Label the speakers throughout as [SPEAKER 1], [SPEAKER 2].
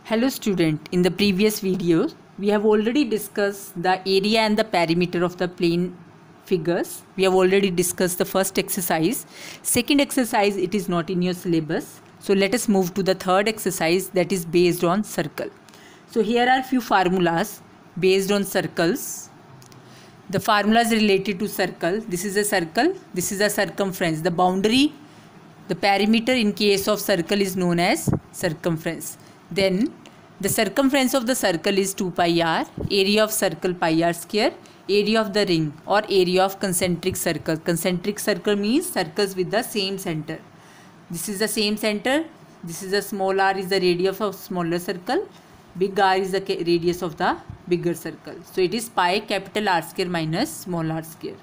[SPEAKER 1] Hello student, in the previous video we have already discussed the area and the perimeter of the plane figures. We have already discussed the first exercise. Second exercise, it is not in your syllabus. So let us move to the third exercise, that is based on circle. So here are few formulas based on circles. The formulas related to circle. This is a circle, this is a circumference. The boundary, the perimeter in case of circle is known as circumference. Then the circumference of the circle is 2 pi r, area of circle pi r square, area of the ring or area of concentric circle. Concentric circle means circles with the same center. This is the same center. This is the small r is the radius of smaller circle. Big R is the radius of the bigger circle. So it is pi capital R square minus small r square.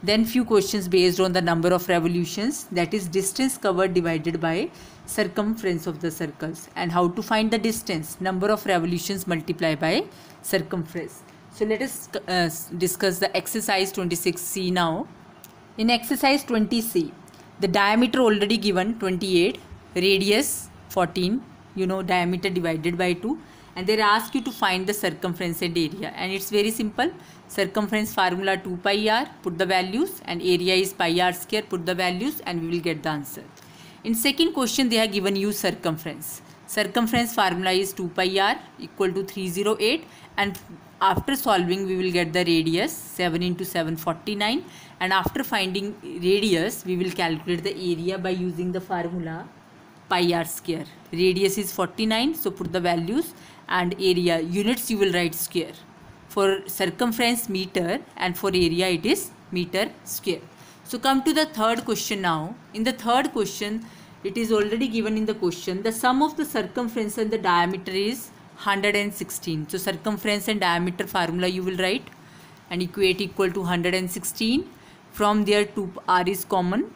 [SPEAKER 1] Then few questions based on the number of revolutions, that is distance covered divided by circumference of the circles, and how to find the distance, number of revolutions multiplied by circumference. So let us discuss the exercise 26C now. In exercise 20C, the diameter already given 28, radius 14, diameter divided by 2, and they ask you to find the circumference and area, and it's very simple. Circumference formula 2 pi r, put the values, and area is pi r square, put the values, and we will get the answer. In second question they have given you circumference. Circumference formula is 2 pi r equal to 308, and after solving we will get the radius 7 into 7 49, and after finding radius we will calculate the area by using the formula pi r square. Radius is 49, so put the values, and area units you will write square. For circumference meter, and for area it is meter square. So come to the third question now. In the third question, it is already given in the question, the sum of the circumference and the diameter is 116. So circumference and diameter formula you will write and equate equal to 116. From there 2r is common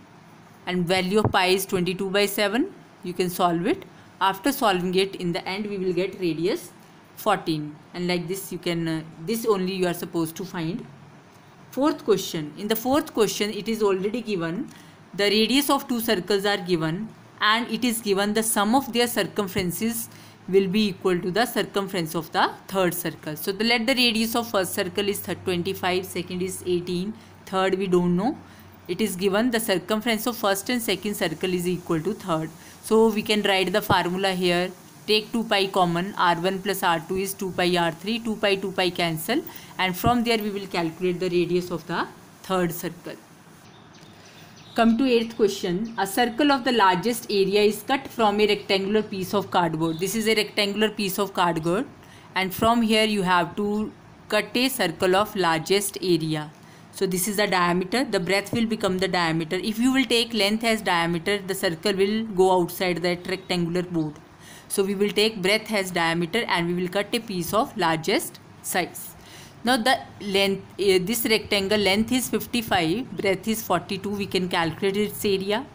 [SPEAKER 1] and value of pi is 22 by 7. You can solve it. After solving it, in the end we will get radius 14, and like this you can this only you are supposed to find. Fourth question. In the fourth question it is already given the radius of two circles are given, and it is given the sum of their circumferences will be equal to the circumference of the third circle. So let the radius of first circle is 25, second is 18, third we don't know. It is given the circumference of first and second circle is equal to third. So we can write the formula here. Take 2 pi common, r1 plus r2 is 2 pi r3, 2 pi cancel, and from there we will calculate the radius of the third circle. Come to 8th question. A circle of the largest area is cut from a rectangular piece of cardboard. This is a rectangular piece of cardboard, and from here you have to cut a circle of largest area. So this is the diameter, the breadth will become the diameter. If you will take length as diameter, the circle will go outside that rectangular board. So we will take breadth as diameter and we will cut a piece of largest size. Now the length, this rectangle length is 55, breadth is 42, we can calculate its area.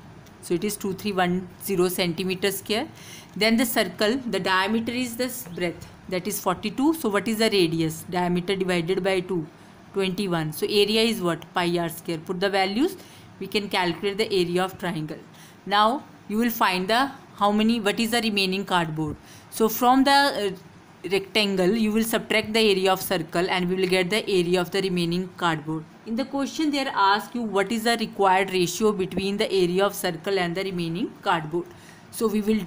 [SPEAKER 1] So it is 2310 centimeter square. Then the circle, the diameter is this breadth, that is 42. So what is the radius? Diameter divided by 2, 21. So area is what? Pi r square. Put the values, we can calculate the area of triangle. Now you will find the what is the remaining cardboard. So from the rectangle you will subtract the area of circle and we will get the area of the remaining cardboard. In the question they are asked you what is the required ratio between the area of circle and the remaining cardboard. So we will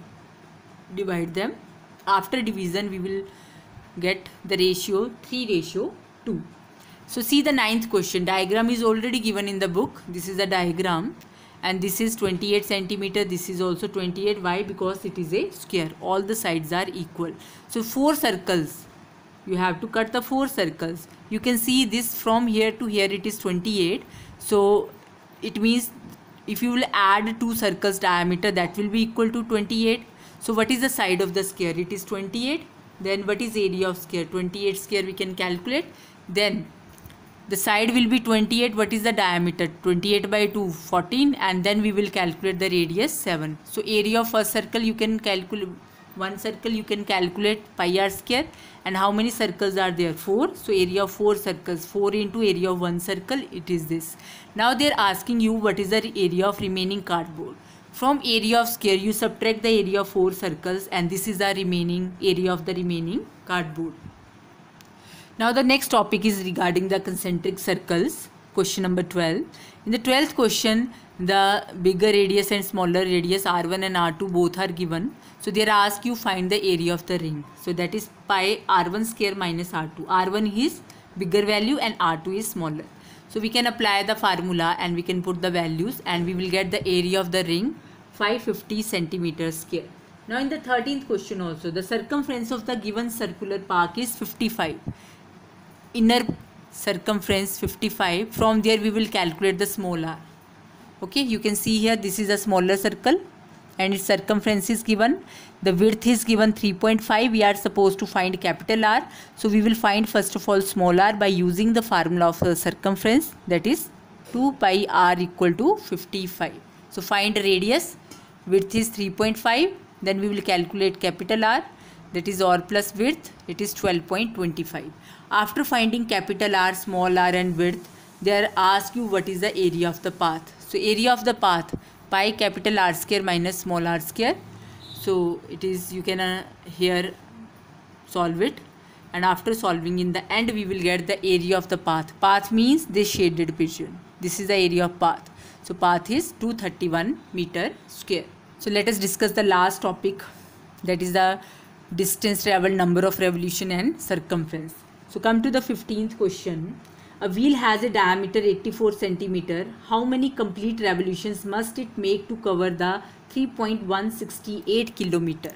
[SPEAKER 1] divide them. After division we will get the ratio 3:2. So see the 9th question. Diagram is already given in the book. This is the diagram. And this is 28 centimeter, this is also 28. Why? Because it is a square, all the sides are equal. So 4 circles, you have to cut the 4 circles. You can see this from here to here it is 28. So it means if you will add 2 circles diameter, that will be equal to 28. So what is the side of the square? It is 28. Then what is area of square? 28 square we can calculate. Then the side will be 28. What is the diameter? 28 by 2, 14, and then we will calculate the radius 7. So area of first circle you can calculate, one circle you can calculate pi r square, and how many circles are there? 4. So area of 4 circles, 4 into area of one circle, it is this. Now they are asking you what is the area of remaining cardboard. From area of square you subtract the area of 4 circles, and this is the remaining area of the remaining cardboard. Now the next topic is regarding the concentric circles. Question number 12. In the 12th question, the bigger radius and smaller radius R1 and R2 both are given. So they are asked you find the area of the ring. So that is pi R1 square minus R2. R1 is bigger value and R2 is smaller. So we can apply the formula and we can put the values, and we will get the area of the ring 550 centimeters square. Now in the 13th question also, the circumference of the given circular park is 55. Inner circumference 55. From there we will calculate the small r. Okay, you can see here this is a smaller circle and its circumference is given. The width is given 3.5. We are supposed to find capital R. So we will find first of all small r by using the formula of the circumference, that is 2 pi r equal to 55. So find radius, width is 3.5, then we will calculate capital R, that is r plus width, it is 12.25. After finding capital R, small r and width, they are asked you what is the area of the path. So area of the path, pi capital R square minus small r square. So it is, you can here solve it, and after solving, in the end we will get the area of the path. Path means this shaded region. This is the area of path. So path is 231 meter square. So let us discuss the last topic, that is the distance traveled, number of revolution and circumference. So come to the 15th question. A wheel has a diameter 84 centimeter. How many complete revolutions must it make to cover the 3.168 kilometer?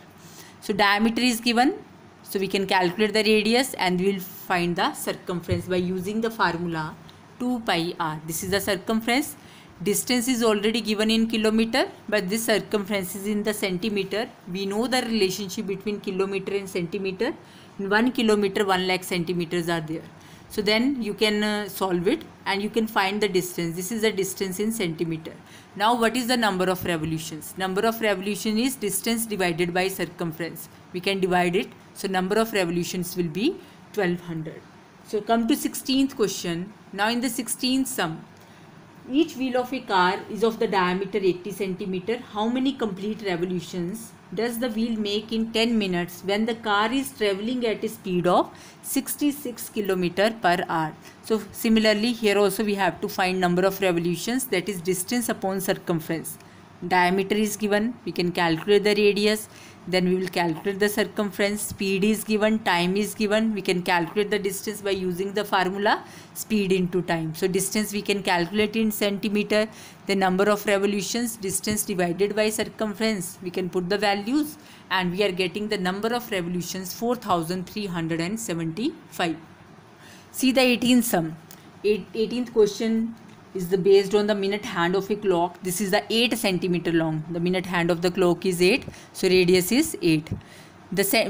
[SPEAKER 1] So diameter is given. So we can calculate the radius and we will find the circumference by using the formula 2 pi r. This is the circumference. Distance is already given in kilometer, but this circumference is in the centimeter. We know the relationship between kilometer and centimeter. In 1 kilometer, 1 lakh centimeters are there. So then you can solve it and you can find the distance. This is the distance in centimeter. Now what is the number of revolutions? Number of revolution is distance divided by circumference. We can divide it. So number of revolutions will be 1200. So come to 16th question. Now in the 16th sum, each wheel of a car is of the diameter 80 centimeter. How many complete revolutions does the wheel make in 10 minutes when the car is traveling at a speed of 66 km per hour? So similarly here also we have to find number of revolutions, that is distance upon circumference. Diameter is given, we can calculate the radius, then we will calculate the circumference. Speed is given, time is given, we can calculate the distance by using the formula speed into time. So distance we can calculate in centimeter, the number of revolutions, distance divided by circumference, we can put the values and we are getting the number of revolutions 4375. See the 18th sum. 18th question is based on the minute hand of a clock. This is the 8 centimeter long. The minute hand of the clock is 8. So radius is 8.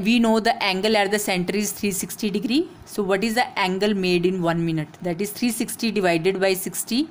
[SPEAKER 1] We know the angle at the center is 360 degree. So what is the angle made in 1 minute? That is 360 divided by 60.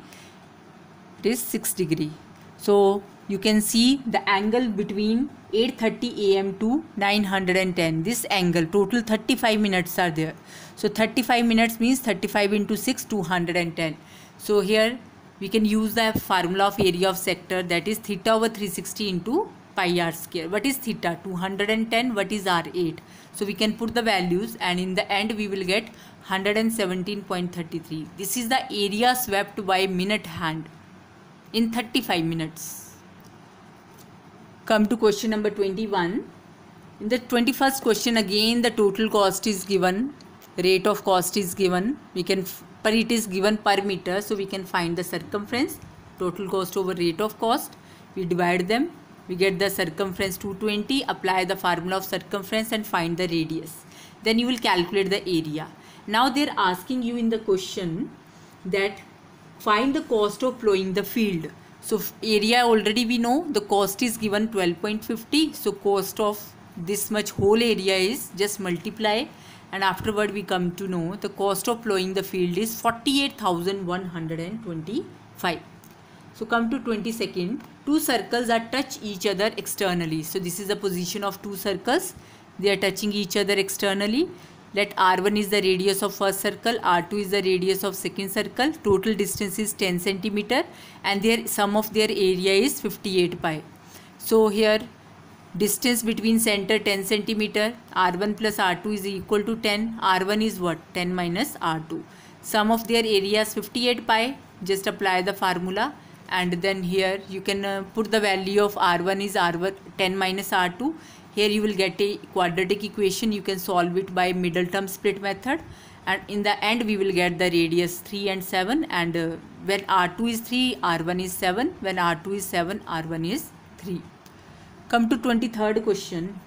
[SPEAKER 1] It is 6 degree. So you can see the angle between 8:30 am to 910. This angle, total 35 minutes are there. So 35 minutes means 35 into 6, 210. So here we can use the formula of area of sector, that is theta over 360 into pi r square. What is theta? 210. What is r? 8. So we can put the values and in the end we will get 117.33. This is the area swept by minute hand in 35 minutes. Come to question number 21. In the 21st question again the total cost is given, rate of cost is given. We can it is given per meter, so we can find the circumference, total cost over rate of cost. We divide them, we get the circumference 220, apply the formula of circumference and find the radius. Then you will calculate the area. Now they are asking you in the question that find the cost of plowing the field. So area already we know, the cost is given 12.50. So cost of this much whole area is just multiply, and afterward we come to know the cost of plowing the field is 48,125. So come to 22nd. Two circles are touch each other externally. So this is the position of two circles. They are touching each other externally. Let R1 is the radius of first circle, R2 is the radius of second circle. Total distance is 10 centimeter and their sum of their area is 58 pi. So here distance between center 10 centimeter, r1 plus r2 is equal to 10. R1 is what? 10 minus r2. Sum of their areas 58 pi. Just apply the formula, and then here you can put the value of r1 is r1 10 minus r2. Here you will get a quadratic equation. You can solve it by middle term split method, and in the end we will get the radius 3 and 7, and when r2 is 3, r1 is 7. When r2 is 7, r1 is 3. Come to 23rd question.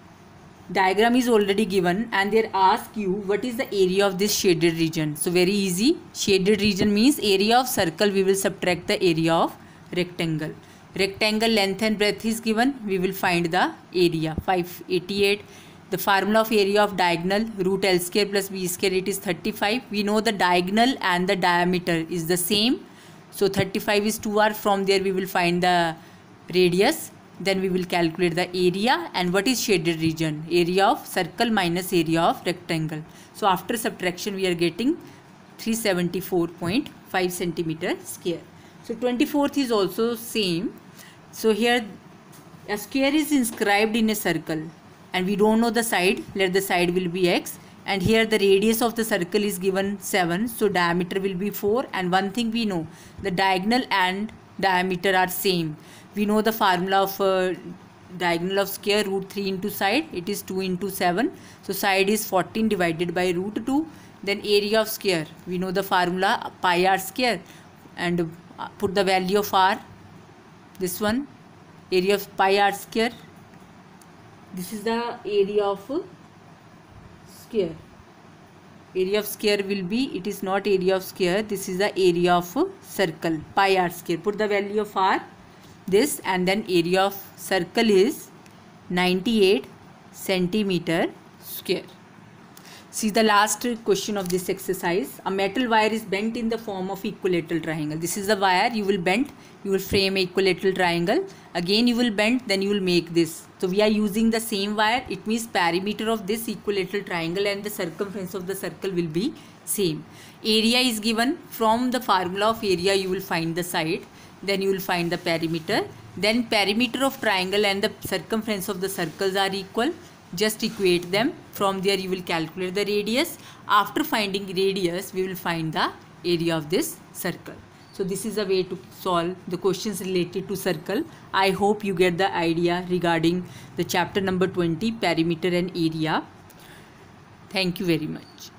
[SPEAKER 1] Diagram is already given and they ask you what is the area of this shaded region. So very easy. Shaded region means area of circle, we will subtract the area of rectangle. Rectangle length and breadth is given, we will find the area 588. The formula of area of diagonal, root L square plus B square, it is 35. We know the diagonal and the diameter is the same, so 35 is 2r. From there we will find the radius, then we will calculate the area. And what is shaded region? Area of circle minus area of rectangle. So after subtraction we are getting 374.5 centimeter square. So 24th is also same. So here a square is inscribed in a circle and we don't know the side. Let the side will be x, and here the radius of the circle is given 7, so diameter will be 4. And one thing we know, the diagonal and diameter are same. We know the formula of diagonal of square, root 3 into side, it is 2 into 7. So side is 14 divided by root 2. Then area of square, we know the formula pi r square, and put the value of r, this one, area of pi r square. This is the area of square. Area of square will be, it is not area of square, this is the area of circle, pi r square. Put the value of r, this, and then area of circle is 98 centimeter square. See the last question of this exercise. A metal wire is bent in the form of equilateral triangle. This is the wire, you will bend, you will frame a equilateral triangle. Again you will bend, then you will make this. So we are using the same wire. It means perimeter of this equilateral triangle and the circumference of the circle will be same. Area is given. From the formula of area you will find the side, then you will find the perimeter. Then perimeter of triangle and the circumference of the circles are equal. Just equate them. From there you will calculate the radius. After finding radius we will find the area of this circle. So this is a way to solve the questions related to circle. I hope you get the idea regarding the chapter number 20, perimeter and area. Thank you very much.